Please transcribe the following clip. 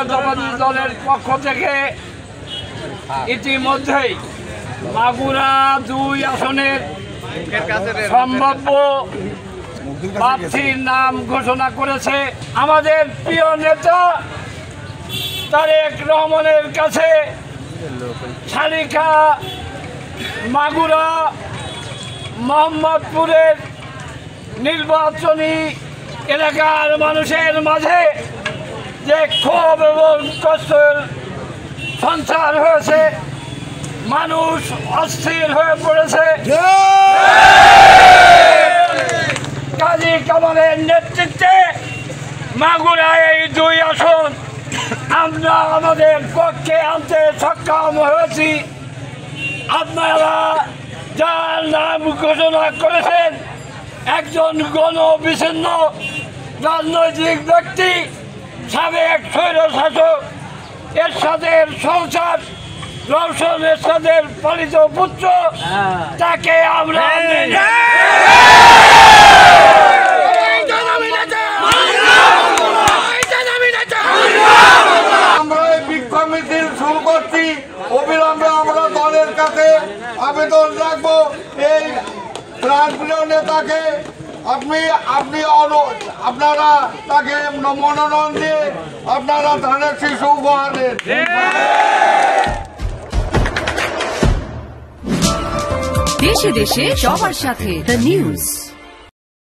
জাতীয়তাবাদী দলের পক্ষ থেকে ইতিমধ্যেই মাগুরা 2 আসনের সম্ভাব্য প্রার্থীর নাম ঘোষণা করেছে। আমাদের প্রিয় নেতা তারেক রহমানের কাছে শালিকা মাগুরা মোহাম্মদপুরের নির্বাচনী এলাকার মানুষের মাঝে যে ক্ষোভ এবং কষ্টের সঞ্চার হয়েছে, মানুষ অস্থির হয়ে পড়েছে। কাজী কামালের নেতৃত্বে মাগুরায় এই 2 আসন আমরা আমাদের পক্ষে আনতে সক্ষম হয়েছি। আপনারা যার নাম ঘোষণা করেছেন একজন গণবিচ্ছিন্ন রাজনৈতিক ব্যক্তি, সাবেক স্বৈরশাসক এরশাদের সংসার রওশন এরশাদের পালিত পুত্র, তাকে আমরা বিক্ষোভ মিছিল শুরু করছি। অবিলম্বে আমরা দলের কাছে আবেদন রাখবো, এই প্রাণপ্রিয় নেতাকে আপনারা তাকে মনোনয়ন দিয়ে আপনারা ধানের শিশু উপহার দেন। দেশে দেশে সবার সাথে দ্য নিউজ।